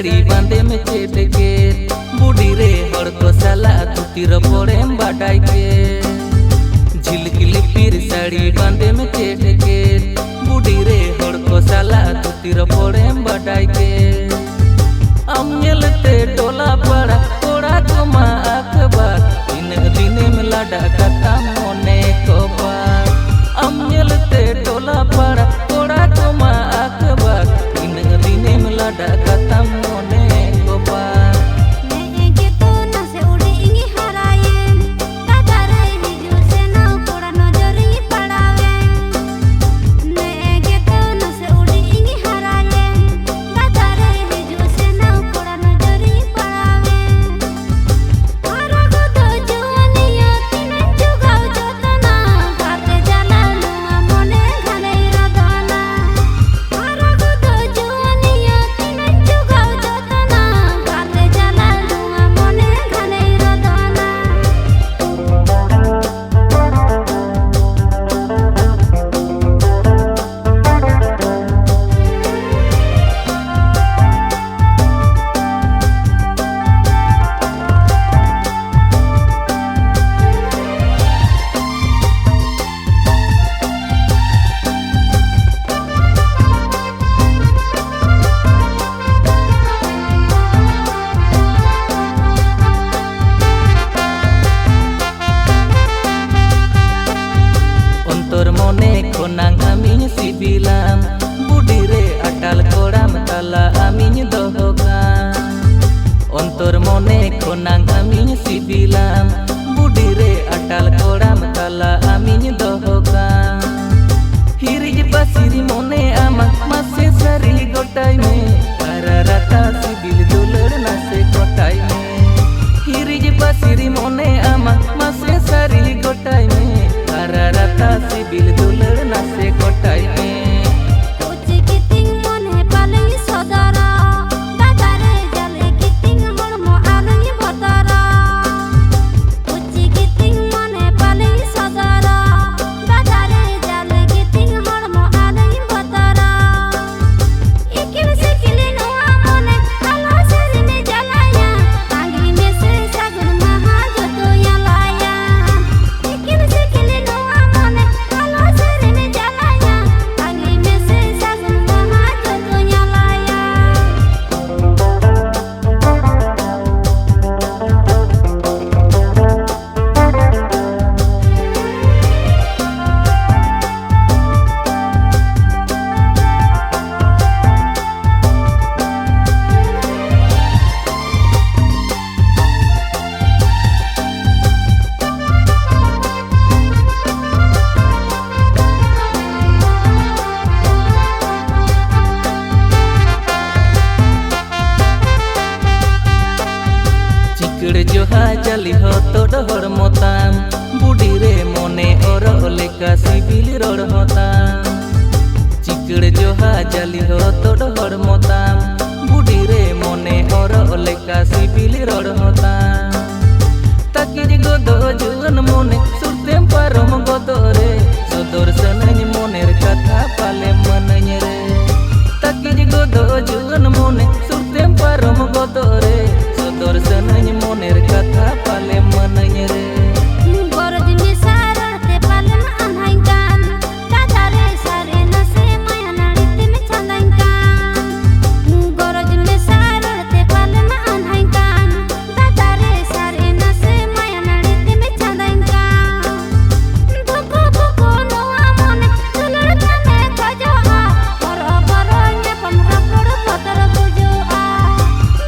साड़ी बांधे में चेट के बूढ़ी रे हर को साला तुतिर पड़े बाटाई के झिलकिली पीर साड़ी बांधे में चेट के बूढ़ी रे हर को साला तुतिर पड़े बाटाई के अमलते टोला पड़ा कोड़ा को मा अखबार इन दिने में लाडा कथा मोने को बार अमलते टोला पड़ा कोड़ा को मा अखबार इन दिने में लाडा कथा मोने को बार konang amin sibilam budi re atal koram tala amin dohokan ontor mone konang amin sibilam budi re atal koram tala amin dohokan hirij basiri mone ama mase sari gotai me ararata sibil dulur nase gotai me hirij basiri mone ama mase sari gotai me ararata sibil dulur nase gotai me kuchi kiting mone palai sodara dadare jale kiting hormo alai botara kuchi kiting mone palai sodara dadare jale kiting hormo alai botara ikil sikili no amone ala serine jalaya angi mese sagun maha joto yalaya ikil sikili no amone ala serine jalaya angi mese sagun maha joto yalaya चिकड़ जोहा जली हो तो डहर मोताम बूढ़ी रे मोने और लेका CIBIL road होताम चिकड़ जोहा जली हो तो डहर मोताम बूढ़ी रे मोने और लेका सिबिल रोड होताम ताकिज गोदो जुवन मोने सुरतेम पारम गोदो रे सदर सनኝ मोनेर कथा पाले मनኝ रे ताकिज गोदो जुवन मोने सुरतेम पारम गोदो रे सदर सनኝ मोनेर कथा पाले मनኝ रे goroj me sarate palen anhainkan dadare sare nase mayanari tin chandainkan goroj me sarate palen anhainkan dadare sare nase mayanari tin chandainkan boko boko no amone tulur kame kajoa boro boro nya pamra poro potor bujua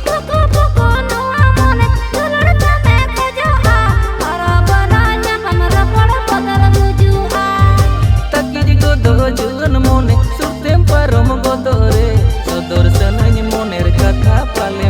boko boko no amone tulur kame kajoa boro boro nya pamra poro potor bujua ताकिज गोदो जुवन मोने सुरतेम पारम गोदो रे सदर सनኝ मोनेर कथा पाले